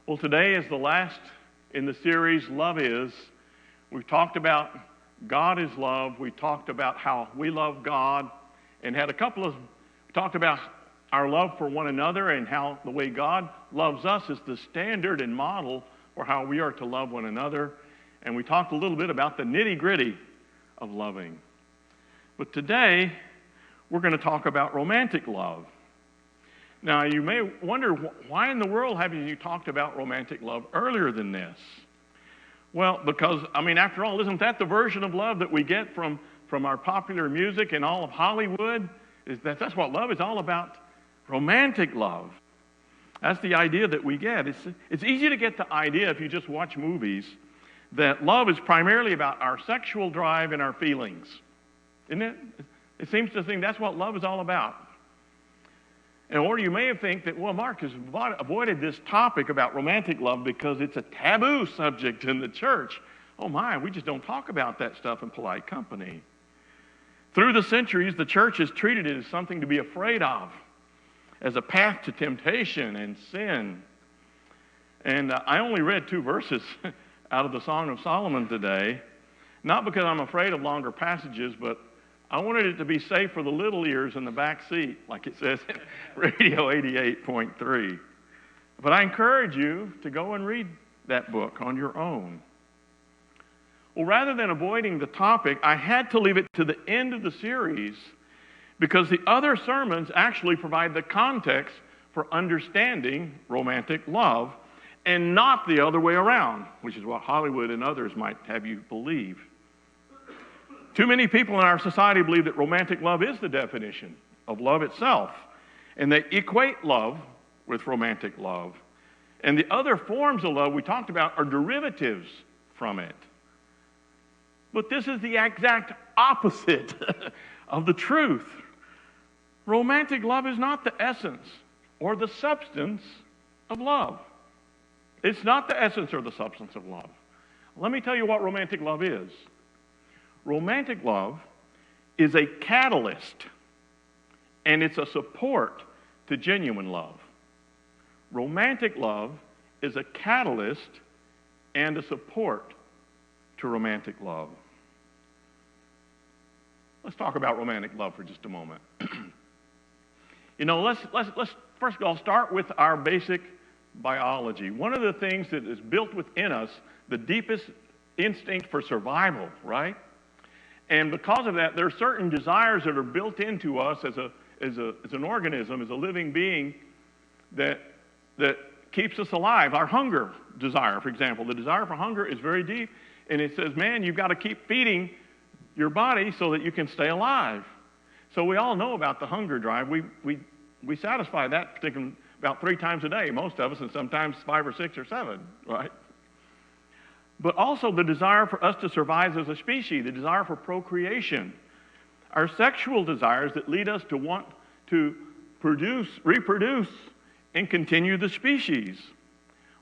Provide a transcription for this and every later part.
Well, today is the last in the series, Love Is. We've talked about God is love. We talked about how we love God and had talked about our love for one another and how the way God loves us is the standard and model for how we are to love one another. And we talked a little bit about the nitty-gritty of loving. But today, we're going to talk about romantic love. Now, you may wonder, why in the world haven't you talked about romantic love earlier than this? Well, because, after all, isn't that the version of love that we get from our popular music and all of Hollywood? That's what love is all about, romantic love. That's the idea that we get. It's easy to get the idea, if you just watch movies, that love is primarily about our sexual drive and our feelings. Isn't it? It seems to think that's what love is all about. Or you may have think that, well, Mark has avoided this topic about romantic love because it's a taboo subject in the church. Oh my, we just don't talk about that stuff in polite company. Through the centuries, the church has treated it as something to be afraid of, as a path to temptation and sin. And I only read 2 verses out of the Song of Solomon today, not because I'm afraid of longer passages, but I wanted it to be safe for the little ears in the back seat, like it says in Radio 88.3. But I encourage you to go and read that book on your own. Well, rather than avoiding the topic, I had to leave it to the end of the series because the other sermons actually provide the context for understanding romantic love and not the other way around, which is what Hollywood and others might have you believe. Too many people in our society believe that romantic love is the definition of love itself, and they equate love with romantic love. And the other forms of love we talked about are derivatives from it. But this is the exact opposite of the truth. Romantic love is not the essence or the substance of love. It's not the essence or the substance of love. Let me tell you what romantic love is. Romantic love is a catalyst, and it's a support to genuine love. Romantic love is a catalyst and a support to romantic love. Let's talk about romantic love for just a moment. Let's first of all start with our basic biology. One of the things that is built within us, the deepest instinct for survival, right? And because of that, there are certain desires that are built into us as an organism, as a living being, that keeps us alive. Our hunger desire, for example. The desire for hunger is very deep, and it says, man, you've got to keep feeding your body so that you can stay alive. So we all know about the hunger drive. We satisfy that thinking about 3 times a day, most of us, and sometimes 5 or 6 or 7, right? But also the desire for us to survive as a species, the desire for procreation. Our sexual desires that lead us to want to reproduce, and continue the species.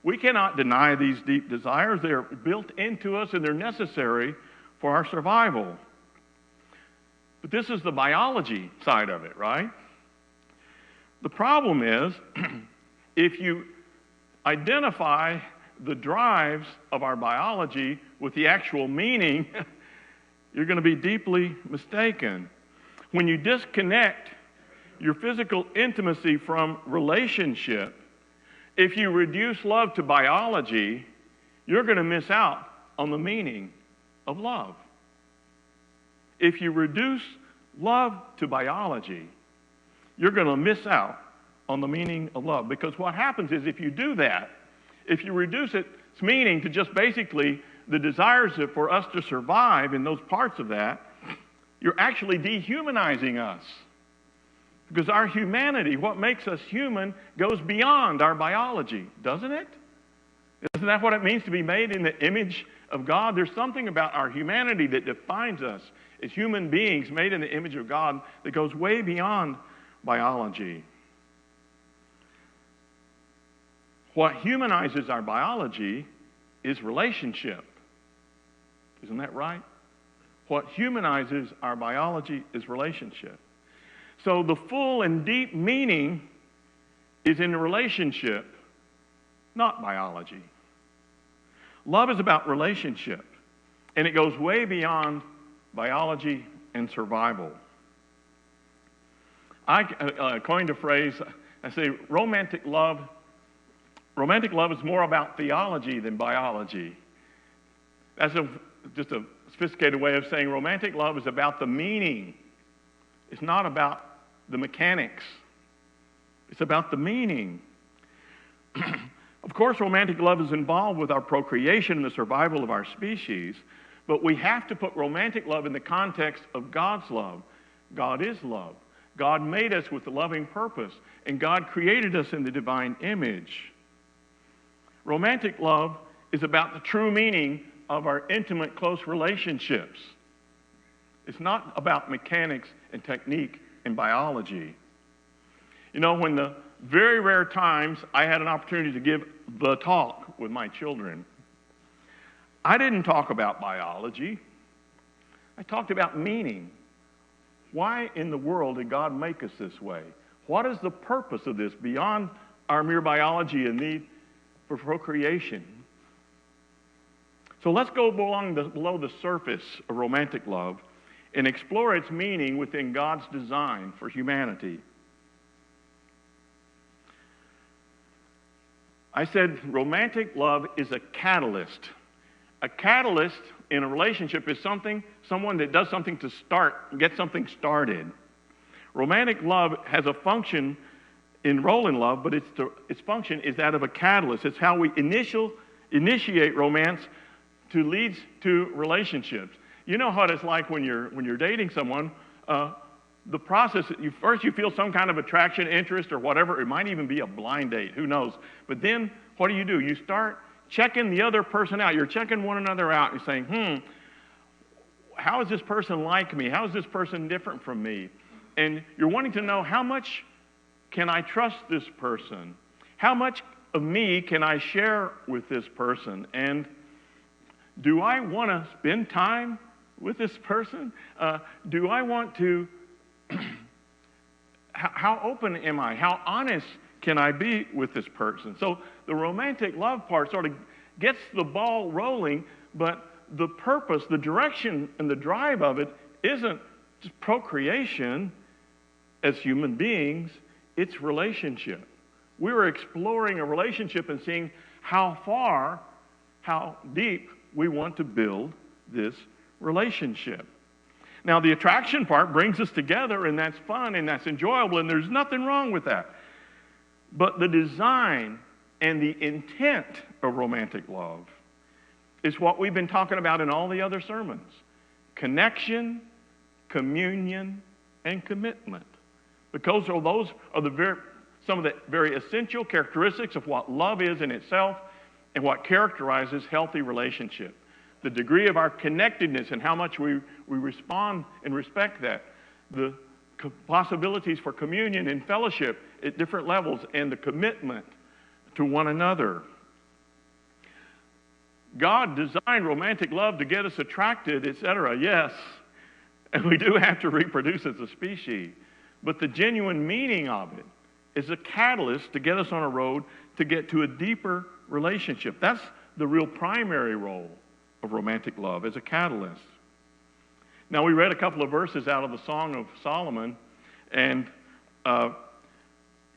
We cannot deny these deep desires. They are built into us and they're necessary for our survival. But this is the biology side of it, right? The problem is, if you identify the drives of our biology with the actual meaning, you're going to be deeply mistaken. When you disconnect your physical intimacy from relationship, if you reduce love to biology, you're going to miss out on the meaning of love. If you reduce love to biology, you're going to miss out on the meaning of love. Because what happens is if you do that, if you reduce its meaning to just basically the desires for us to survive in those parts of that, you're actually dehumanizing us. Because our humanity, what makes us human, goes beyond our biology, doesn't it? Isn't that what it means to be made in the image of God? There's something about our humanity that defines us as human beings made in the image of God that goes way beyond biology. What humanizes our biology is relationship. Isn't that right? What humanizes our biology is relationship. So the full and deep meaning is in the relationship not biology. Love is about relationship, and it goes way beyond biology and survival. I coined a phrase, I say romantic love is more about theology than biology. That's just a sophisticated way of saying romantic love is about the meaning. It's not about the mechanics. It's about the meaning. Of course, romantic love is involved with our procreation and the survival of our species, but we have to put romantic love in the context of God's love. God is love. God made us with a loving purpose, and God created us in the divine image. Romantic love is about the true meaning of our intimate, close relationships. It's not about mechanics and technique and biology. You know, when the very rare times I had an opportunity to give the talk with my children, I didn't talk about biology. I talked about meaning. Why in the world did God make us this way? What is the purpose of this beyond our mere biology and need for procreation? So let's go below the surface of romantic love and explore its meaning within God's design for humanity. I said romantic love is a catalyst. A catalyst in a relationship is someone that does something to get something started. Romantic love has a function in role in love, but its function is that of a catalyst. It's how we initiate romance to lead to relationships. You know what it's like when you're dating someone. The process, first you feel some kind of attraction, interest, or whatever. It might even be a blind date, who knows. But then what do? You start checking the other person out. You're checking one another out. You're saying, how is this person like me? How is this person different from me? And you're wanting to know, how much can I trust this person? How much of me can I share with this person? And do I want to spend time with this person? Do I want to, how open am I? How honest can I be with this person? So the romantic love part sort of gets the ball rolling, but the purpose, the direction, and the drive of it isn't just procreation as human beings, it's relationship. We were exploring a relationship and seeing how far, how deep we want to build this relationship. Now, the attraction part brings us together, and that's fun, and that's enjoyable, and there's nothing wrong with that. But the design and the intent of romantic love is what we've been talking about in all the other sermons. Connection, communion, and commitment. Because those are some of the very essential characteristics of what love is in itself and what characterizes healthy relationship. The degree of our connectedness and how much we respond and respect that. The possibilities for communion and fellowship at different levels, and the commitment to one another. God designed romantic love to get us attracted, etc. Yes, and we do have to reproduce as a species. But the genuine meaning of it is a catalyst to get us on a road to get to a deeper relationship. That's the real primary role of romantic love, as a catalyst. Now, we read a couple of verses out of the Song of Solomon, and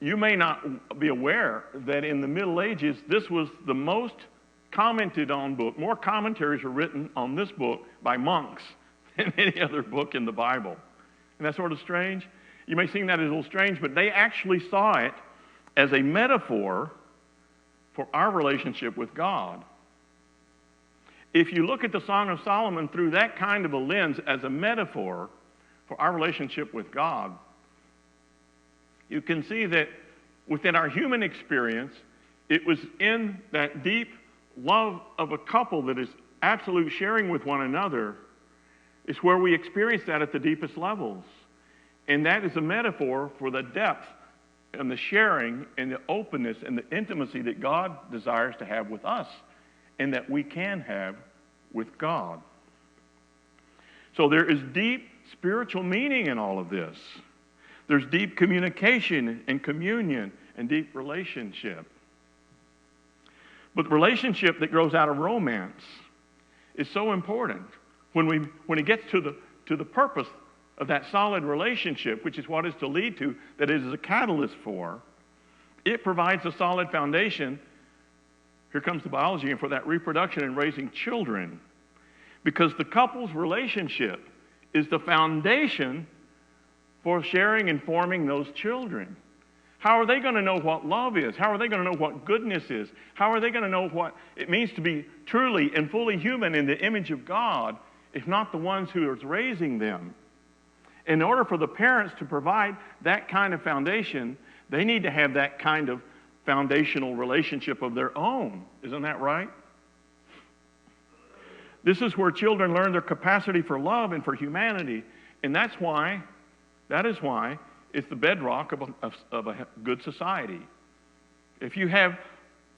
you may not be aware that in the Middle Ages, this was the most commented on book. More commentaries were written on this book by monks than any other book in the Bible. Isn't that sort of strange? You may think that is a little strange, but they actually saw it as a metaphor for our relationship with God. If you look at the Song of Solomon through that kind of a lens as a metaphor for our relationship with God, you can see that within our human experience, it was in that deep love of a couple that is absolute sharing with one another, is where we experience that at the deepest levels. And that is a metaphor for the depth and the sharing and the openness and the intimacy that God desires to have with us and that we can have with God. So there is deep spiritual meaning in all of this. There's deep communication and communion and deep relationship. But the relationship that grows out of romance is so important. When it gets to the purpose of that solid relationship, which is what it's to lead to, that it is a catalyst for, it provides a solid foundation. Here comes the biology, and for that reproduction and raising children. Because the couple's relationship is the foundation for sharing and forming those children. How are they going to know what love is? How are they going to know what goodness is? How are they going to know what it means to be truly and fully human in the image of God, if not the ones who are raising them? In order for the parents to provide that kind of foundation, they need to have that kind of foundational relationship of their own. Isn't that right? This is where children learn their capacity for love and for humanity. And that is why it's the bedrock of a good society. If you have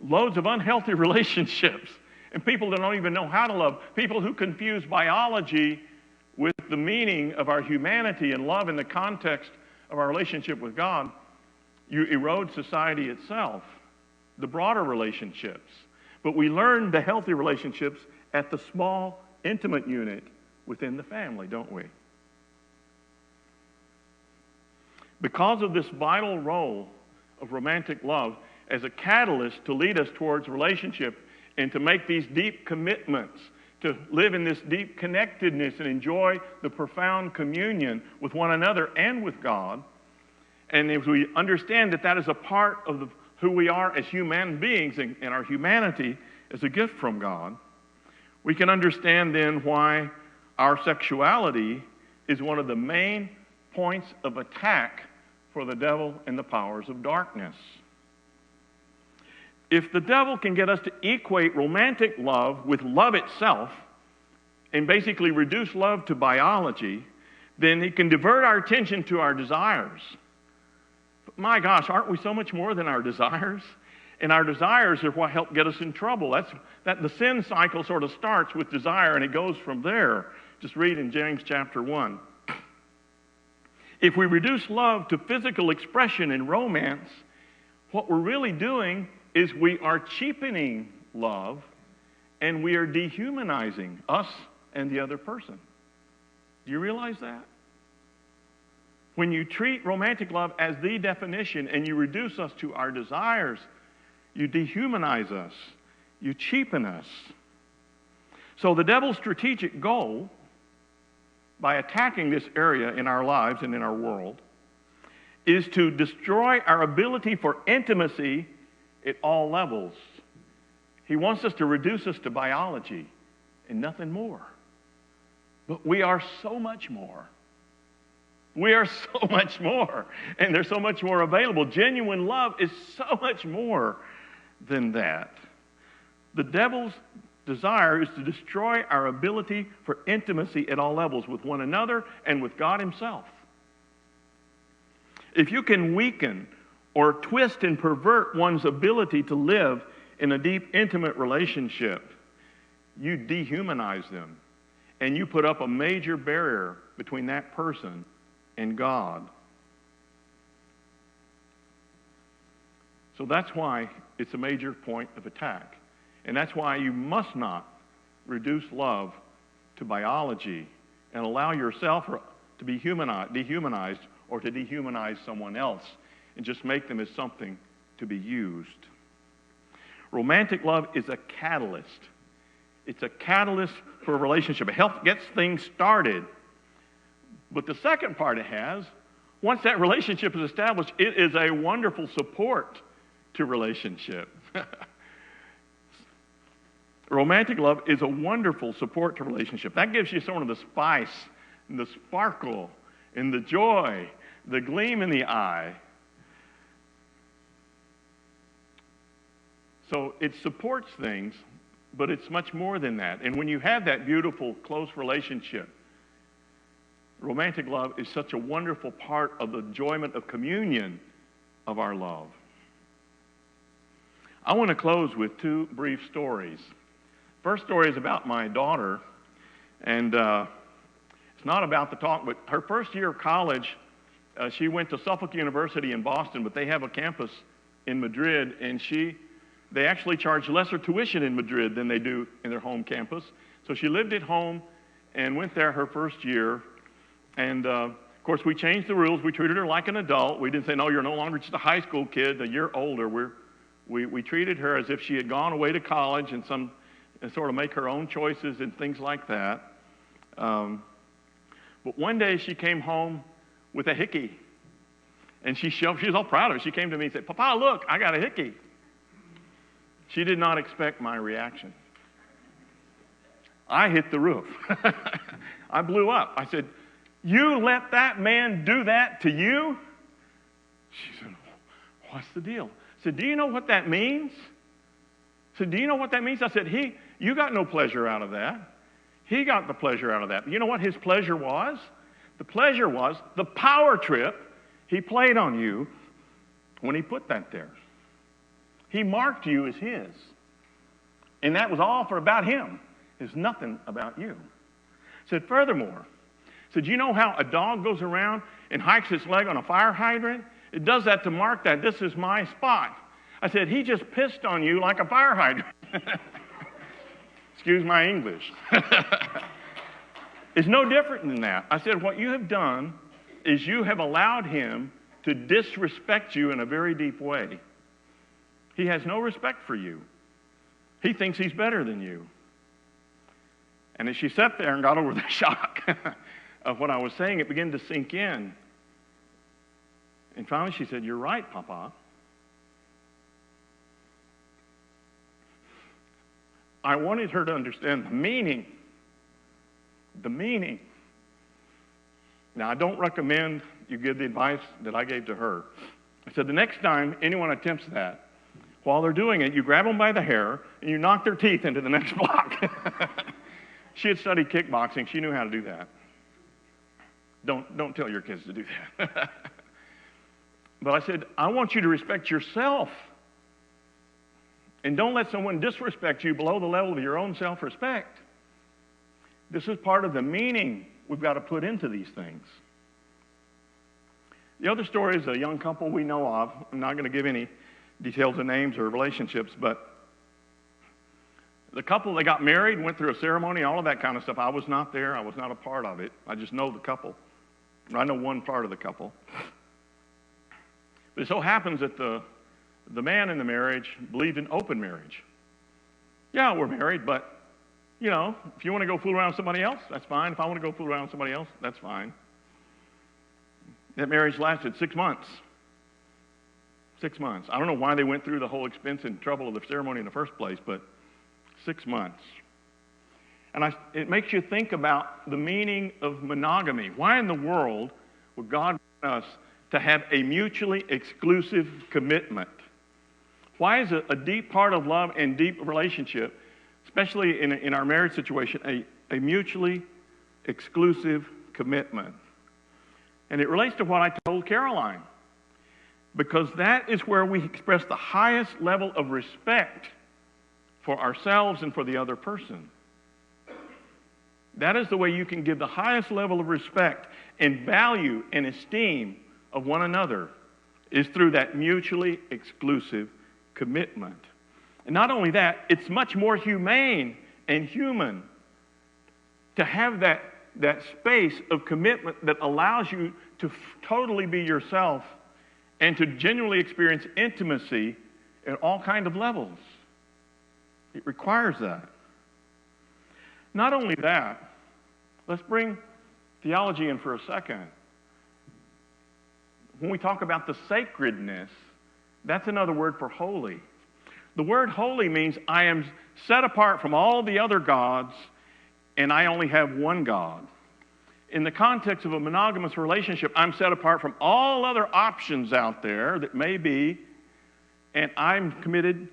loads of unhealthy relationships and people that don't even know how to love, people who confuse biology with the meaning of our humanity and love in the context of our relationship with God, you erode society itself, the broader relationships. But we learn the healthy relationships at the small, intimate unit within the family, don't we? Because of this vital role of romantic love as a catalyst to lead us towards relationship and to make these deep commitments, to live in this deep connectedness and enjoy the profound communion with one another and with God, and if we understand that that is a part of who we are as human beings and our humanity is a gift from God, we can understand then why our sexuality is one of the main points of attack for the devil and the powers of darkness. If the devil can get us to equate romantic love with love itself and basically reduce love to biology, then he can divert our attention to our desires. But my gosh, aren't we so much more than our desires? And our desires are what help get us in trouble. The sin cycle sort of starts with desire and it goes from there. Just read in James chapter 1. If we reduce love to physical expression and romance, what we're really doing is we are cheapening love and we are dehumanizing us and the other person. Do you realize that? When you treat romantic love as the definition and you reduce us to our desires, you dehumanize us. You cheapen us. So the devil's strategic goal, by attacking this area in our lives and in our world, is to destroy our ability for intimacy at all levels. He wants us to reduce us to biology and nothing more. But we are so much more. We are so much more. And there's so much more available. Genuine love is so much more than that. The devil's desire is to destroy our ability for intimacy at all levels with one another and with God himself. If you can weaken or twist and pervert one's ability to live in a deep, intimate relationship, you dehumanize them and you put up a major barrier between that person and God. So that's why it's a major point of attack. And that's why you must not reduce love to biology and allow yourself to be dehumanized or to dehumanize someone else and just make them as something to be used. Romantic love is a catalyst. It's a catalyst for a relationship. It helps get things started. But the second part it has, once that relationship is established, it is a wonderful support to relationship. Romantic love is a wonderful support to relationship. That gives you sort of the spice and the sparkle and the joy, the gleam in the eye. So it supports things, but it's much more than that. And when you have that beautiful, close relationship, romantic love is such a wonderful part of the enjoyment of communion of our love. I want to close with two brief stories. First story is about my daughter, and it's not about the talk, but her first year of college, she went to Suffolk University in Boston, but they have a campus in Madrid, and she they actually charge lesser tuition in Madrid than they do in their home campus. So she lived at home and went there her first year. And of course, we changed the rules. We treated her like an adult. We didn't say, no, you're no longer just a high school kid, a year older. We treated her as if she had gone away to college and sort of make her own choices and things like that. But one day she came home with a hickey. And she was all proud of it. She came to me and said, Papa, look, I got a hickey. She did not expect my reaction. I hit the roof. I blew up. I said, you let that man do that to you? She said, what's the deal? I said, do you know what that means? I said, do you know what that means? I said, you got no pleasure out of that. He got the pleasure out of that. You know what his pleasure was? The pleasure was the power trip he played on you when he put that there. He marked you as his. And that was all for about him. It's nothing about you. Said, furthermore, said, you know how a dog goes around and hikes its leg on a fire hydrant? It does that to mark that this is my spot. I said, he just pissed on you like a fire hydrant. Excuse my English. It's no different than that. I said, what you have done is you have allowed him to disrespect you in a very deep way. He has no respect for you. He thinks he's better than you. And as she sat there and got over the shock of what I was saying, it began to sink in. And finally she said, you're right, Papa. I wanted her to understand the meaning. The meaning. Now, I don't recommend you give the advice that I gave to her. I said, the next time anyone attempts that, while they're doing it, you grab them by the hair and you knock their teeth into the next block. She had studied kickboxing. She knew how to do that. Don't tell your kids to do that. But I said, I want you to respect yourself. And don't let someone disrespect you below the level of your own self-respect. This is part of the meaning we've got to put into these things. The other story is a young couple we know of. I'm not going to give any details of names or relationships, but the couple, they got married, went through a ceremony, all of that kind of stuff. I was not there. I was not a part of it. I just know the couple. I know one part of the couple. But it so happens that the man in the marriage believed in open marriage. Yeah, we're married, but, you know, if you want to go fool around with somebody else, that's fine. If I want to go fool around with somebody else, that's fine. That marriage lasted 6 months. 6 months. I don't know why they went through the whole expense and trouble of the ceremony in the first place, but 6 months. And it makes you think about the meaning of monogamy. Why in the world would God want us to have a mutually exclusive commitment? Why is a deep part of love and deep relationship, especially in our marriage situation, a mutually exclusive commitment? And it relates to what I told Caroline, because that is where we express the highest level of respect for ourselves and for the other person. That is the way you can give the highest level of respect and value and esteem of one another, is through that mutually exclusive commitment. And not only that, it's much more humane and human to have that space of commitment that allows you to totally be yourself and to genuinely experience intimacy at all kinds of levels. It requires that. Not only that, let's bring theology in for a second. When we talk about the sacredness, that's another word for holy. The word holy means I am set apart from all the other gods, and I only have one God. In the context of a monogamous relationship, I'm set apart from all other options out there that may be, and I'm committed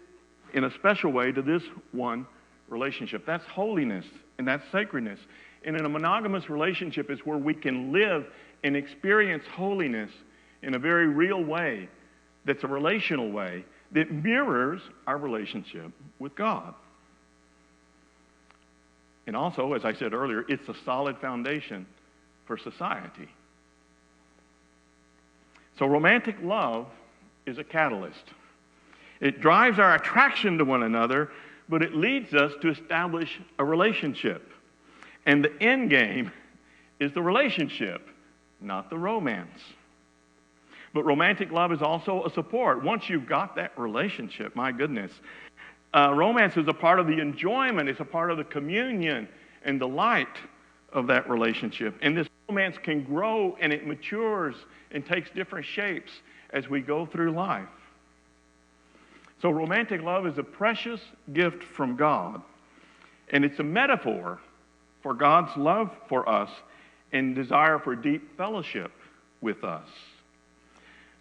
in a special way to this one relationship. That's holiness, and that's sacredness. And in a monogamous relationship is where we can live and experience holiness in a very real way, that's a relational way, that mirrors our relationship with God. And also, as I said earlier, it's a solid foundation for society. So romantic love is a catalyst. It drives our attraction to one another, but it leads us to establish a relationship. And the end game is the relationship, not the romance. But romantic love is also a support. Once you've got that relationship, my goodness, romance is a part of the enjoyment, it's a part of the communion and the light of that relationship. And this romance can grow and it matures and takes different shapes as we go through life. So romantic love is a precious gift from God, and it's a metaphor for God's love for us and desire for deep fellowship with us.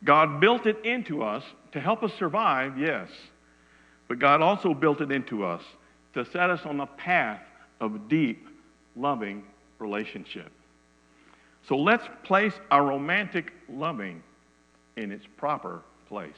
God built it into us to help us survive, yes, but God also built it into us to set us on the path of deep, loving relationship. So let's place our romantic loving in its proper place.